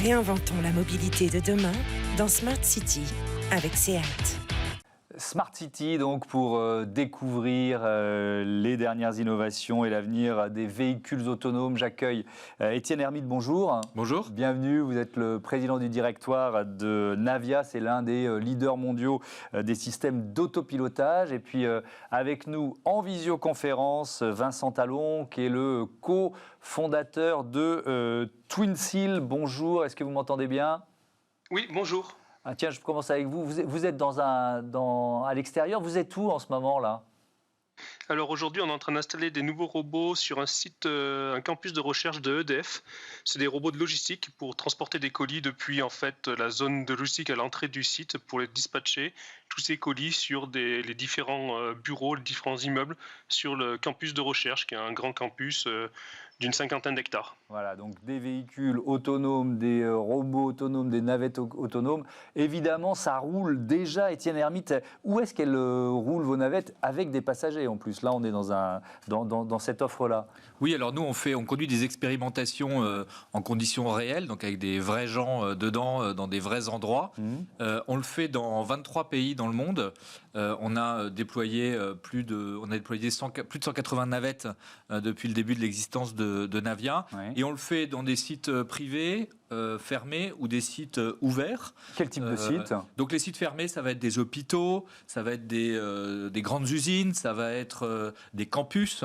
Réinventons la mobilité de demain dans Smart City avec SEAT. Smart City, donc, pour découvrir les dernières innovations et l'avenir des véhicules autonomes. J'accueille Étienne Hermite, bonjour. Bonjour. Bienvenue, vous êtes le président du directoire de Navia, c'est l'un des leaders mondiaux des systèmes d'autopilotage. Et puis avec nous en visioconférence, Vincent Talon, qui est le co-fondateur de TwinSeal. Bonjour, est-ce que vous m'entendez bien ? Oui, bonjour. Ah, tiens, je commence avec vous. Vous êtes à l'extérieur. Vous êtes où en ce moment là ? Alors aujourd'hui, on est en train d'installer des nouveaux robots sur un site, un campus de recherche de EDF. C'est des robots de logistique pour transporter des colis depuis en fait la zone de logistique à l'entrée du site pour les dispatcher. Tous ces colis sur les différents bureaux, les différents immeubles sur le campus de recherche, qui est un grand campus d'une 50aine d'hectares. Voilà, donc des véhicules autonomes, des robots autonomes, des navettes autonomes. Évidemment, ça roule déjà, Étienne Hermite. Où est-ce qu'elles roulent, vos navettes, avec des passagers en plus ? Là, on est dans cette offre-là. Oui, alors nous, on conduit des expérimentations en conditions réelles, donc avec des vrais gens dedans, dans des vrais endroits. On le fait dans 23 pays dans le monde. On a déployé plus de 180 navettes depuis le début de l'existence de Navia. Oui. Et on le fait dans des sites privés, fermés ou des sites ouverts. Quel type de site ? Donc les sites fermés, ça va être des hôpitaux, ça va être des grandes usines, ça va être des campus.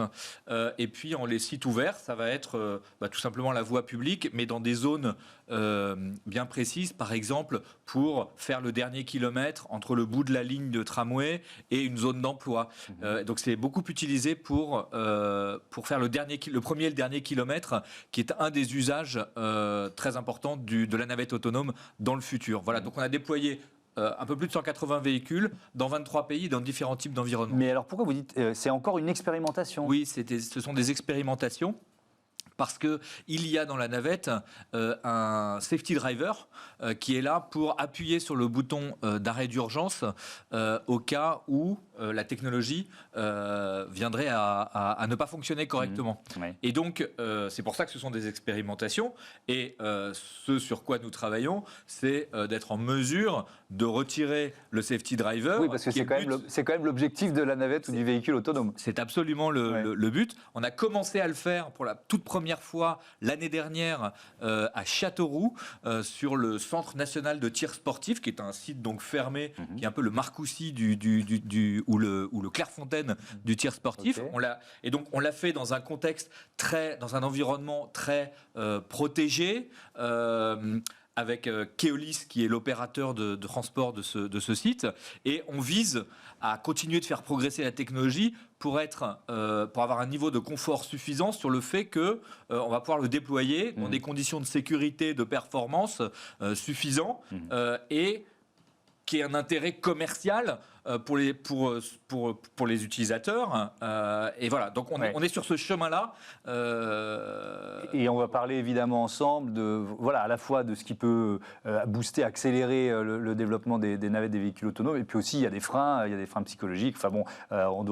Et puis les sites ouverts, ça va être tout simplement la voie publique, mais dans des zones bien précises, par exemple pour faire le dernier kilomètre entre le bout de la ligne de tramway et une zone d'emploi. Donc c'est beaucoup utilisé pour faire le premier et le dernier kilomètre, qui est un des usages très importants de la navette autonome dans le futur. Voilà, donc on a déployé un peu plus de 180 véhicules dans 23 pays, dans différents types d'environnements. Mais alors pourquoi vous dites c'est encore une expérimentation ? Oui, ce sont des expérimentations. Parce qu'il y a dans la navette un safety driver qui est là pour appuyer sur le bouton d'arrêt d'urgence au cas où la technologie viendrait à ne pas fonctionner correctement. Oui. Et donc, c'est pour ça que ce sont des expérimentations. Et ce sur quoi nous travaillons, c'est d'être en mesure de retirer le safety driver. Oui, parce que c'est quand même l'objectif de la navette ou du véhicule autonome. C'est absolument le but. On a commencé à le faire pour la toute première fois l'année dernière à Châteauroux, sur le Centre national de tir sportif, qui est un site donc fermé, qui est un peu le Marcoussis ou le Clairefontaine du tir sportif. Okay. Et donc on l'a fait dans un contexte dans un environnement très protégé. Avec Keolis, qui est l'opérateur de transport de ce site. Et on vise à continuer de faire progresser la technologie pour avoir un niveau de confort suffisant sur le fait qu'on va pouvoir le déployer dans des conditions de sécurité, de performance suffisants et qui ait un intérêt commercial pour les utilisateurs. Et voilà, donc on est sur ce chemin-là. Et on va parler évidemment ensemble à la fois de ce qui peut booster, accélérer le développement des navettes, des véhicules autonomes, et puis aussi il y a des freins psychologiques. Enfin bon, on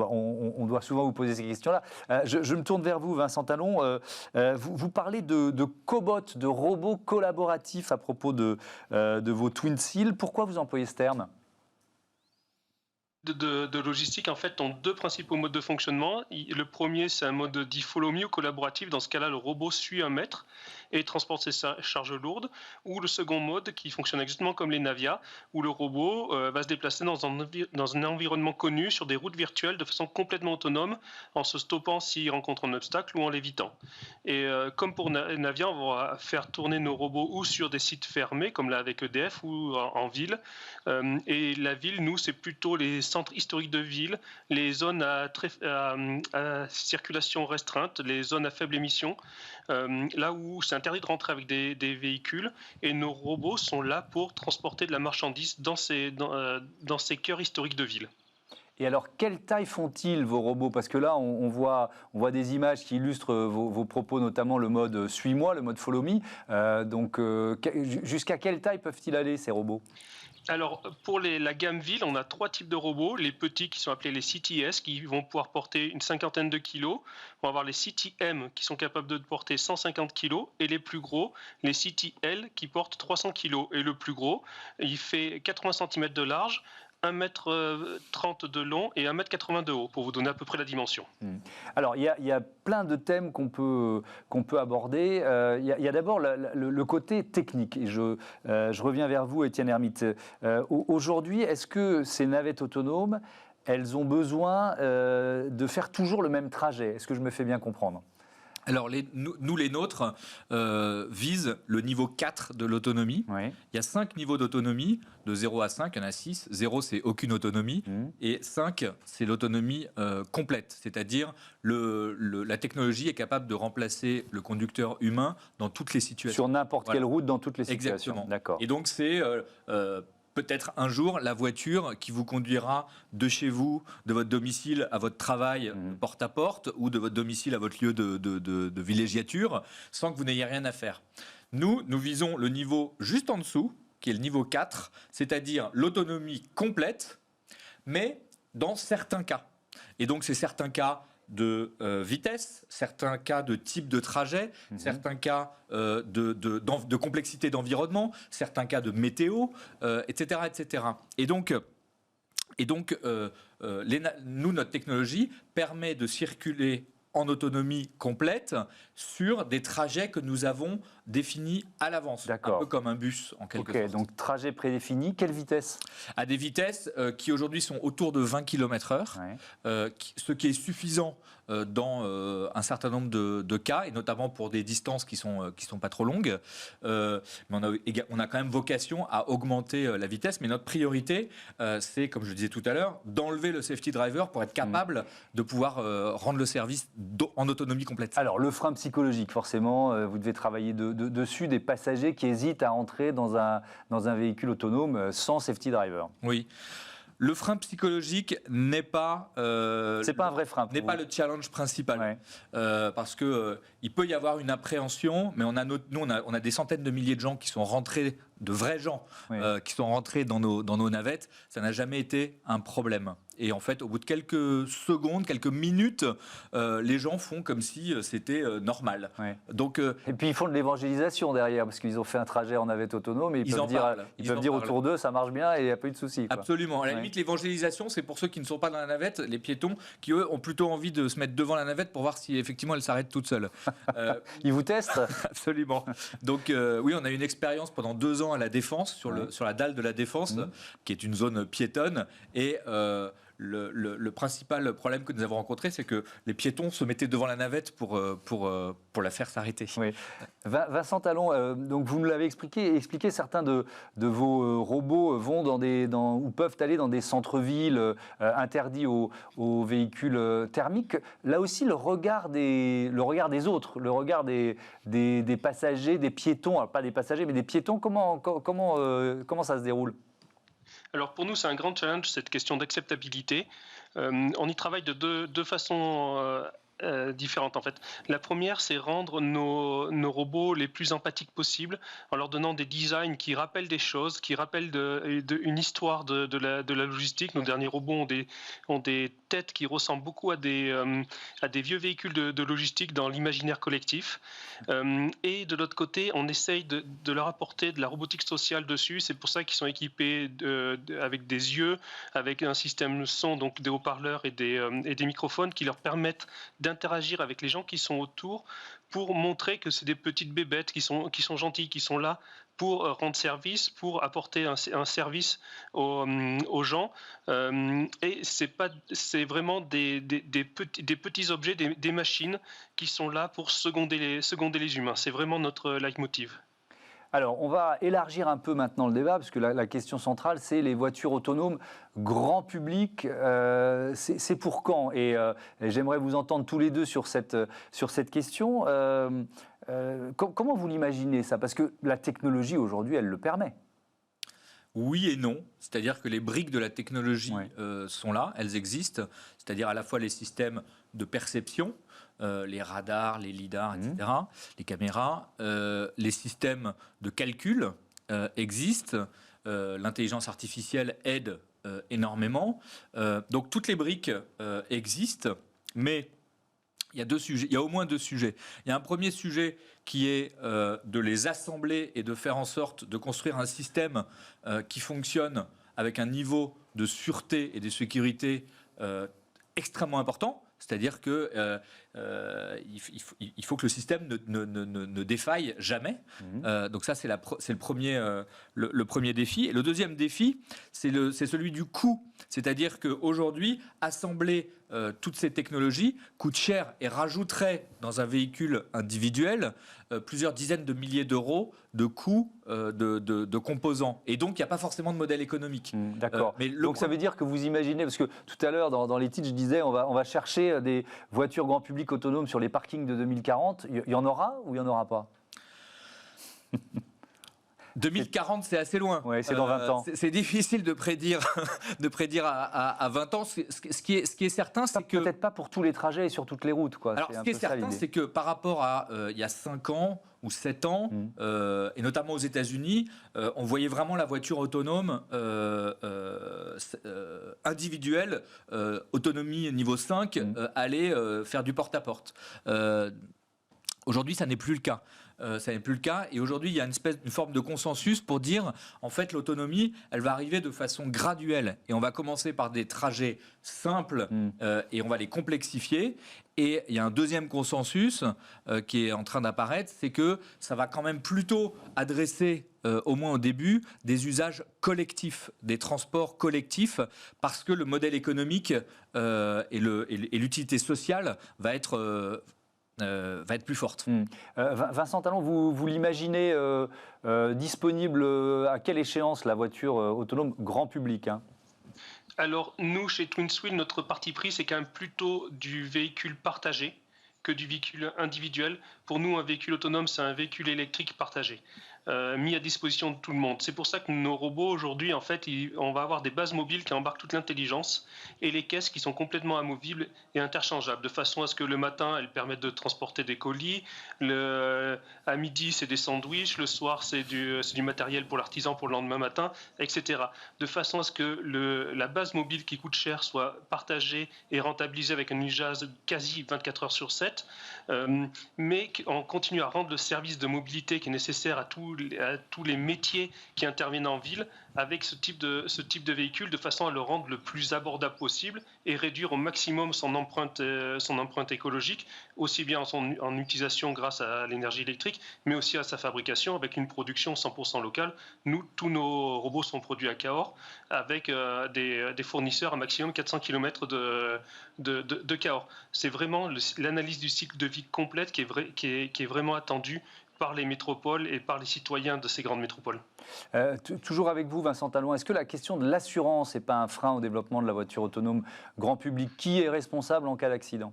doit souvent vous poser ces questions-là. Je me tourne vers vous, Vincent Talon. Vous parlez de cobots, de robots collaboratifs à propos de vos TwinSeal. Pourquoi vous employez ce terme ? De logistique, en fait, ont deux principaux modes de fonctionnement. Le premier, c'est un mode dit follow me ou collaboratif. Dans ce cas-là, le robot suit un maître et transporte ses charges lourdes. Ou le second mode, qui fonctionne exactement comme les Navia, où le robot va se déplacer dans un environnement connu, sur des routes virtuelles, de façon complètement autonome, en se stoppant s'il rencontre un obstacle ou en l'évitant. Et comme pour Navia, on va faire tourner nos robots ou sur des sites fermés, comme là avec EDF, ou en ville. Et la ville, nous, c'est plutôt les centres historiques de ville, les zones à circulation restreinte, les zones à faible émission, là où c'est interdit de rentrer avec des véhicules, et nos robots sont là pour transporter de la marchandise dans ces cœurs historiques de ville. Et alors, quelle taille font-ils, vos robots ? Parce que là, on voit des images qui illustrent vos propos, notamment le mode « Suis-moi », le mode « Follow me ». Donc, jusqu'à quelle taille peuvent-ils aller, ces robots ? Alors, pour la gamme ville, on a 3 types de robots. Les petits qui sont appelés les CTS, qui vont pouvoir porter une cinquantaine de kilos. On va avoir les CTM, qui sont capables de porter 150 kilos. Et les plus gros, les CTL, qui portent 300 kilos. Et le plus gros, il fait 80 cm de large, 1,30 m de long et 1,80 m de haut, pour vous donner à peu près la dimension. Alors, il y a plein de thèmes qu'on peut aborder. Il y a d'abord le côté technique. Et je reviens vers vous, Étienne Hermite. Aujourd'hui, est-ce que ces navettes autonomes, elles ont besoin de faire toujours le même trajet? Est-ce que je me fais bien comprendre? Alors, nous, les nôtres, visent le niveau 4 de l'autonomie. Oui. Il y a 5 niveaux d'autonomie, de 0 à 5, il y en a 6. 0, c'est aucune autonomie. Et 5, c'est l'autonomie complète. C'est-à-dire, la technologie est capable de remplacer le conducteur humain dans toutes les situations. Sur n'importe quelle route, dans toutes les situations. Exactement. D'accord. Et donc, c'est... peut-être un jour la voiture qui vous conduira de chez vous, de votre domicile à votre travail, porte à porte, ou de votre domicile à votre lieu de villégiature, sans que vous n'ayez rien à faire. Nous visons le niveau juste en dessous, qui est le niveau 4, c'est-à-dire l'autonomie complète, mais dans certains cas. Et donc, c'est certains cas de vitesse, certains cas de type de trajet, certains cas de complexité d'environnement, certains cas de météo, etc., etc. Et donc nous, notre technologie permet de circuler en autonomie complète sur des trajets que nous avons définis à l'avance. D'accord. Un peu comme un bus, en quelque sorte. Donc trajet prédéfini, quelle vitesse? À des vitesses qui aujourd'hui sont autour de 20 km/h, ce qui est suffisant dans un certain nombre de cas, et notamment pour des distances qui sont pas trop longues. Mais on a quand même vocation à augmenter la vitesse, mais notre priorité, c'est, comme je le disais tout à l'heure, d'enlever le safety driver pour être capable de pouvoir rendre le service en autonomie complète. Alors, le frein psychologique, forcément, vous devez travailler dessus, des passagers qui hésitent à entrer dans un véhicule autonome sans safety driver. Oui. Le frein psychologique n'est pas... c'est pas un vrai frein. N'est pas le challenge principal. Ouais. Parce que il peut y avoir une appréhension, mais on a des centaines de milliers de gens qui sont rentrés, de vrais gens, qui sont rentrés dans nos navettes. Ça n'a jamais été un problème. Et en fait, au bout de quelques secondes, quelques minutes, les gens font comme si c'était normal. Ouais. Donc, et puis ils font de l'évangélisation derrière, parce qu'ils ont fait un trajet en navette autonome, et ils peuvent dire autour d'eux, ça marche bien et il n'y a pas eu de souci. Absolument. À la limite, l'évangélisation, c'est pour ceux qui ne sont pas dans la navette, les piétons, qui eux ont plutôt envie de se mettre devant la navette pour voir si effectivement elle s'arrête toute seule. Ils vous testent? Absolument. Donc oui, on a eu une expérience pendant 2 ans à la Défense, sur la dalle de la Défense, qui est une zone piétonne, et le principal problème que nous avons rencontré, c'est que les piétons se mettaient devant la navette pour la faire s'arrêter. Oui. Vincent Talon, donc vous nous l'avez expliqué, certains de vos robots vont ou peuvent aller dans des centres-villes interdits aux véhicules thermiques. Là aussi, le regard des autres, le regard des passagers, des piétons, alors pas des passagers, mais des piétons, comment ça se déroule? Alors pour nous, c'est un grand challenge, cette question d'acceptabilité. On y travaille de deux façons différentes en fait. La première, c'est rendre nos robots les plus empathiques possibles en leur donnant des designs qui rappellent des choses, qui rappellent une histoire de la logistique. Nos derniers robots ont des têtes qui ressemblent beaucoup à des vieux véhicules de logistique dans l'imaginaire collectif. Et de l'autre côté, on essaye de leur apporter de la robotique sociale dessus. C'est pour ça qu'ils sont équipés avec des yeux, avec un système son, donc des haut-parleurs et des microphones qui leur permettent d'interagir avec les gens qui sont autour pour montrer que c'est des petites bébêtes qui sont gentilles, qui sont là pour rendre service, pour apporter un service aux gens. Et c'est vraiment des petits objets, des machines qui sont là pour seconder les humains. C'est vraiment notre leitmotiv. Alors, on va élargir un peu maintenant le débat, parce que la question centrale, c'est les voitures autonomes grand public. C'est pour quand? Et j'aimerais vous entendre tous les deux sur cette question. Comment vous l'imaginez, ça? Parce que la technologie, aujourd'hui, elle le permet. Oui et non. C'est-à-dire que les briques de la technologie sont là, elles existent. C'est-à-dire à la fois les systèmes de perception, les radars, les lidars, etc., les caméras, les systèmes de calcul existent. l'intelligence artificielle aide énormément. Donc toutes les briques existent, mais il y a deux sujets. Il y a au moins deux sujets. Il y a un premier sujet qui est de les assembler et de faire en sorte de construire un système qui fonctionne avec un niveau de sûreté et de sécurité extrêmement important. C'est-à-dire que il faut que le système ne défaille jamais. Donc ça, c'est le premier défi. Et le deuxième défi, c'est celui du coût. C'est-à-dire qu'aujourd'hui, assembler toutes ces technologies coûte cher et rajouterait dans un véhicule individuel plusieurs dizaines de milliers d'euros de coûts de composants. Et donc, il n'y a pas forcément de modèle économique. D'accord. Donc, ça veut dire que vous imaginez, parce que tout à l'heure, dans les titres, je disais, on va chercher des voitures grand public autonomes sur les parkings de 2040. Il y en aura ou il n'y en aura pas ? 2040, c'est assez loin. Oui, c'est dans 20 ans. C'est difficile de prédire, à 20 ans. Ce qui est certain, c'est que... Peut-être pas pour tous les trajets et sur toutes les routes, quoi. Alors, ce qui est certain, c'est que par rapport à il y a 5 ans ou 7 ans, et notamment aux États-Unis, on voyait vraiment la voiture autonome individuelle, autonomie niveau 5, aller faire du porte-à-porte. Aujourd'hui, ça n'est plus le cas. Ça n'est plus le cas. Et aujourd'hui, il y a une forme de consensus pour dire, en fait, l'autonomie, elle va arriver de façon graduelle. Et on va commencer par des trajets simples et on va les complexifier. Et il y a un deuxième consensus qui est en train d'apparaître, c'est que ça va quand même plutôt adresser, au moins au début, des usages collectifs, des transports collectifs, parce que le modèle économique et l'utilité sociale va être plus forte. Vincent Talon, vous l'imaginez disponible à quelle échéance, la voiture autonome grand public, hein ? Alors, nous, chez TwinSwheel, notre parti pris, c'est quand même plutôt du véhicule partagé que du véhicule individuel. Pour nous, un véhicule autonome, c'est un véhicule électrique partagé, mis à disposition de tout le monde. C'est pour ça que nos robots, aujourd'hui, en fait, on va avoir des bases mobiles qui embarquent toute l'intelligence et les caisses qui sont complètement amovibles et interchangeables, de façon à ce que le matin, elles permettent de transporter des colis, à midi, c'est des sandwichs, le soir, c'est du matériel pour l'artisan pour le lendemain matin, etc. De façon à ce que la base mobile qui coûte cher soit partagée et rentabilisée avec un usage quasi 24 heures sur 7, mais on continue à rendre le service de mobilité qui est nécessaire à tous les métiers qui interviennent en ville avec ce type de véhicule, de façon à le rendre le plus abordable possible et réduire au maximum son empreinte écologique, aussi bien en utilisation grâce à l'énergie électrique, mais aussi à sa fabrication avec une production 100% locale. Tous nos robots sont produits à Cahors avec des fournisseurs à maximum 400 km de Cahors. C'est vraiment l'analyse du cycle de vie complète qui est vraiment attendue par les métropoles et par les citoyens de ces grandes métropoles. Toujours avec vous, Vincent Talon, est-ce que la question de l'assurance n'est pas un frein au développement de la voiture autonome grand public ? Qui est responsable en cas d'accident ?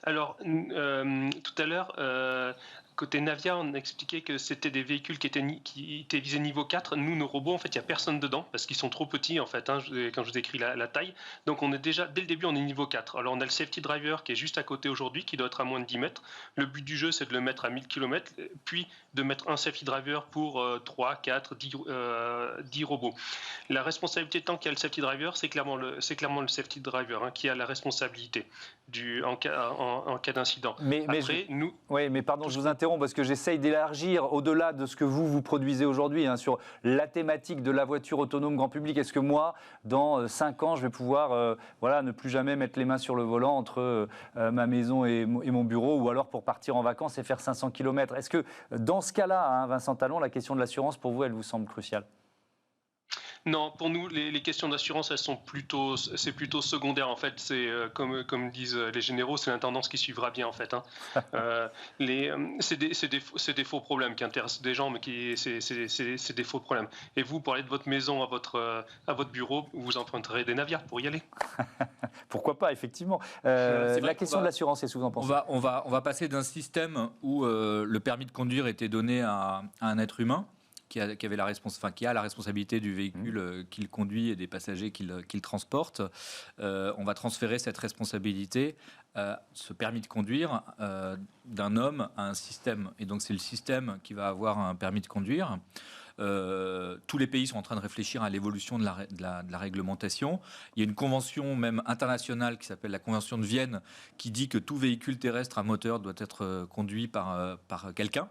Alors, tout à l'heure, côté Navia, on expliquait que c'était des véhicules qui étaient visés niveau 4. Nous, nos robots, en fait, il n'y a personne dedans parce qu'ils sont trop petits, en fait, quand je vous décris la taille. Donc, on est déjà, dès le début, on est niveau 4. Alors, on a le safety driver qui est juste à côté aujourd'hui, qui doit être à moins de 10 mètres. Le but du jeu, c'est de le mettre à 1000 km, puis de mettre un safety driver pour 3, 4, 10 robots. La responsabilité, tant qu'il y a le safety driver, c'est clairement le safety driver qui a la responsabilité en cas d'incident. Mais pardon, je vous interromps parce que j'essaye d'élargir au-delà de ce que vous produisez aujourd'hui sur la thématique de la voiture autonome grand public. Est-ce que moi, dans 5 ans, je vais pouvoir ne plus jamais mettre les mains sur le volant entre ma maison et mon bureau, ou alors pour partir en vacances et faire 500 km ? Est-ce que dans ce cas-là, Vincent Talon, la question de l'assurance, pour vous, elle vous semble cruciale ? Non, pour nous, les questions d'assurance, c'est plutôt secondaire en fait. C'est comme disent les généraux, c'est l'intendance qui suivra bien en fait. C'est des faux problèmes qui intéressent des gens, mais c'est des faux problèmes. Et vous, pour aller de votre maison à votre bureau, vous emprunterez des Navia pour y aller. Pourquoi pas, effectivement. La question de l'assurance, est-ce que vous en pensez ? On va passer d'un système où le permis de conduire était donné à un être humain, qui a la responsabilité du véhicule qu'il conduit et des passagers qu'il transporte. On va transférer cette responsabilité, ce permis de conduire, d'un homme à un système. Et donc c'est le système qui va avoir un permis de conduire. tous les pays sont en train de réfléchir à l'évolution de la réglementation. Il y a une convention même internationale qui s'appelle la Convention de Vienne qui dit que tout véhicule terrestre à moteur doit être conduit par quelqu'un.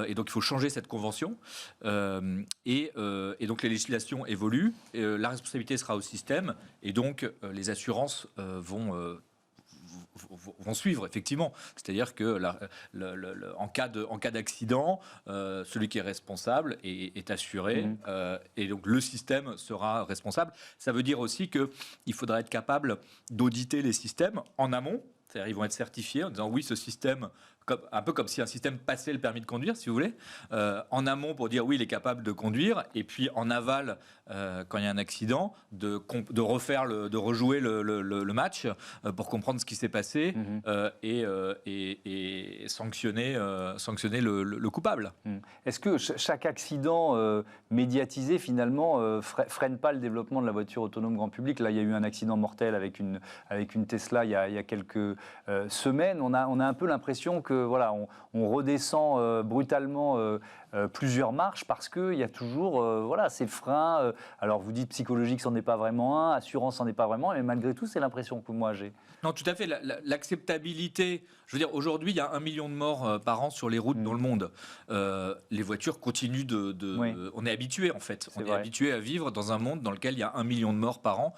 Et donc il faut changer cette convention. Et donc les législations évoluent. La responsabilité sera au système. Et donc les assurances vont suivre, effectivement. C'est-à-dire que en cas d'accident, celui qui est responsable est assuré et donc le système sera responsable. Ça veut dire aussi qu'il faudra être capable d'auditer les systèmes en amont. C'est-à-dire qu'ils vont être certifiés en disant oui, ce système, un peu comme si un système passait le permis de conduire, si vous voulez, en amont pour dire oui, il est capable de conduire, et puis en aval, quand il y a un accident, de rejouer le match pour comprendre ce qui s'est passé et sanctionner le coupable. Est-ce que chaque accident médiatisé, finalement, freine pas le développement de la voiture autonome grand public? Là, il y a eu un accident mortel avec une Tesla il y a quelques semaines. On a un peu l'impression que voilà, on redescend brutalement plusieurs marches parce qu'il y a toujours ces freins. Alors vous dites psychologique, c'en est pas vraiment un, assurance, c'en est pas vraiment, mais malgré tout, c'est l'impression que moi j'ai. Non, tout à fait. L'acceptabilité, je veux dire, aujourd'hui, il y a 1 million de morts par an sur les routes dans le monde. Les voitures continuent on est habitué, en fait. On est habitué à vivre dans un monde dans lequel il y a 1 million de morts par an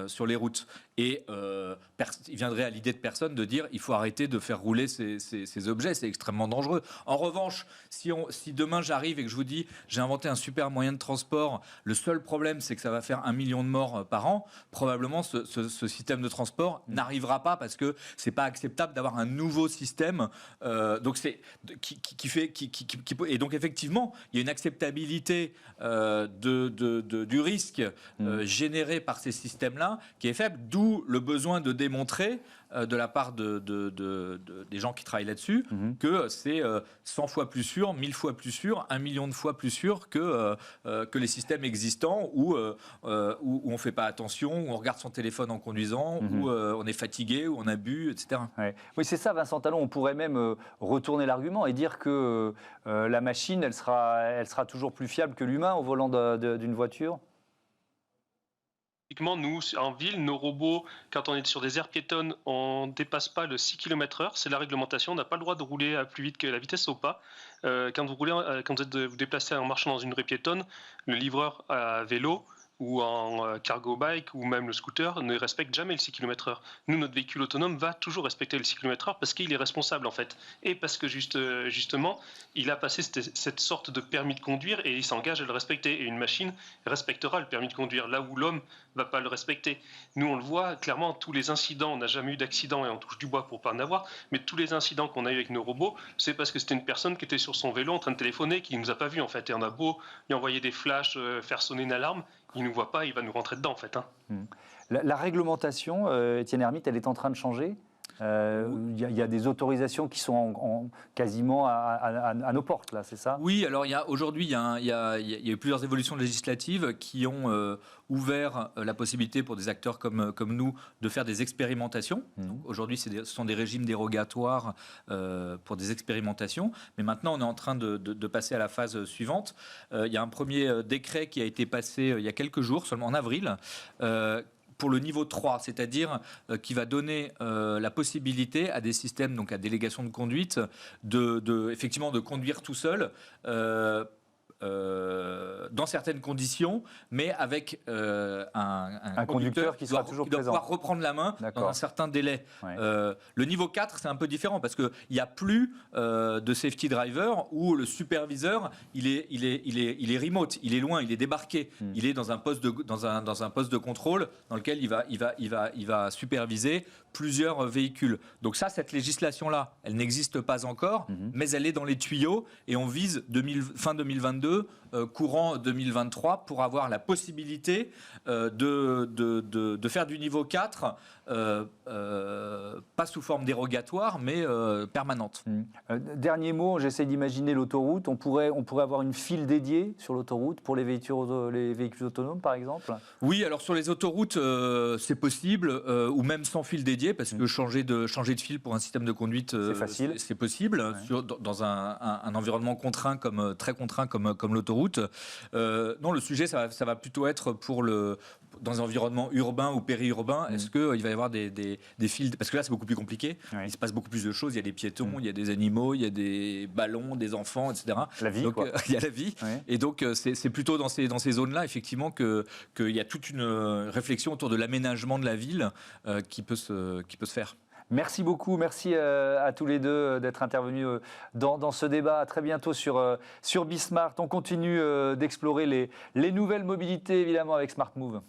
sur les routes. Et il viendrait à l'idée de personne de dire il faut arrêter de faire rouler ces objets, c'est extrêmement dangereux. En revanche, si demain j'arrive et que je vous dis j'ai inventé un super moyen de transport, le seul problème c'est que ça va faire 1 million de morts par an, probablement ce système de transport n'arrivera pas parce que c'est pas acceptable d'avoir un nouveau système. Donc et donc effectivement il y a une acceptabilité du risque généré par ces systèmes-là qui est faible, d'où le besoin de démontrer de la part des gens qui travaillent là-dessus que c'est 100 fois plus sûr, 1000 fois plus sûr, 1 million de fois plus sûr que les systèmes existants où on ne fait pas attention, où on regarde son téléphone en conduisant, où on est fatigué, où on a bu, etc. Ouais. Oui, c'est ça, Vincent Talon. On pourrait même retourner l'argument et dire que la machine, elle sera toujours plus fiable que l'humain au volant d'une voiture. Typiquement, nous, en ville, nos robots, quand on est sur des aires piétonnes, on ne dépasse pas le 6 km/h. C'est la réglementation. On n'a pas le droit de rouler plus vite que la vitesse au pas. Quand vous déplacez en marchant dans une rue piétonne, le livreur à vélo ou en cargo bike ou même le scooter ne respecte jamais le 6 km/h. Nous, notre véhicule autonome va toujours respecter le 6 km/h parce qu'il est responsable en fait. Et parce que justement, il a passé cette sorte de permis de conduire et il s'engage à le respecter. Et une machine respectera le permis de conduire là où l'homme ne va pas le respecter. Nous, on le voit clairement, tous les incidents, on n'a jamais eu d'accident et on touche du bois pour pas en avoir, mais tous les incidents qu'on a eu avec nos robots, c'est parce que c'était une personne qui était sur son vélo en train de téléphoner, qui ne nous a pas vus en fait. Et on a beau lui envoyer des flashs, faire sonner une alarme, il ne nous voit pas, il va nous rentrer dedans en fait. La réglementation, Étienne Hermite, elle est en train de changer. Il y a des autorisations qui sont quasiment à nos portes, là, c'est ça? Oui, alors aujourd'hui, il y a eu plusieurs évolutions législatives qui ont ouvert la possibilité pour des acteurs comme nous de faire des expérimentations. Aujourd'hui, ce sont des régimes dérogatoires pour des expérimentations. Mais maintenant, on est en train de passer à la phase suivante. Il y a un premier décret qui a été passé il y a quelques jours, seulement en avril, pour le niveau 3, c'est-à-dire qui va donner la possibilité à des systèmes, donc à délégation de conduite, effectivement de conduire tout seul dans certaines conditions, mais avec un conducteur qui sera toujours présent, qui doit pouvoir reprendre la main dans un certain délai. Ouais. Le niveau 4, c'est un peu différent parce qu'il n'y a plus de safety driver où le superviseur, il est remote, il est loin, il est débarqué, il est dans un poste de contrôle dans lequel il va superviser plusieurs véhicules. Donc cette législation-là, elle n'existe pas encore, mais elle est dans les tuyaux et on vise fin 2022, courant 2023, pour avoir la possibilité de faire du niveau 4 pas sous forme dérogatoire, mais permanente. Dernier mot, j'essaie d'imaginer l'autoroute. On pourrait avoir une file dédiée sur l'autoroute pour les véhicules autonomes, par exemple? Oui, alors sur les autoroutes, c'est possible, ou même sans fil dédié, parce que changer de fil pour un système de conduite, c'est facile. C'est possible, dans un environnement très contraint comme l'autoroute. Non, le sujet, ça va plutôt être dans un environnement urbain ou périurbain. Est-ce qu'il va y avoir des fils? Parce que là, c'est beaucoup plus compliqué. Il se passe beaucoup plus de choses. Il y a des piétons, il y a des animaux, il y a des ballons, des enfants, etc. La vie, donc, quoi. Il y a la vie. Et donc, c'est plutôt dans ces zones-là, effectivement, qu'il y a toute une réflexion autour de l'aménagement de la ville qui peut se faire. Merci beaucoup, merci à tous les deux d'être intervenus dans ce débat. À très bientôt sur Bismart. On continue d'explorer les nouvelles mobilités, évidemment, avec Smart Move.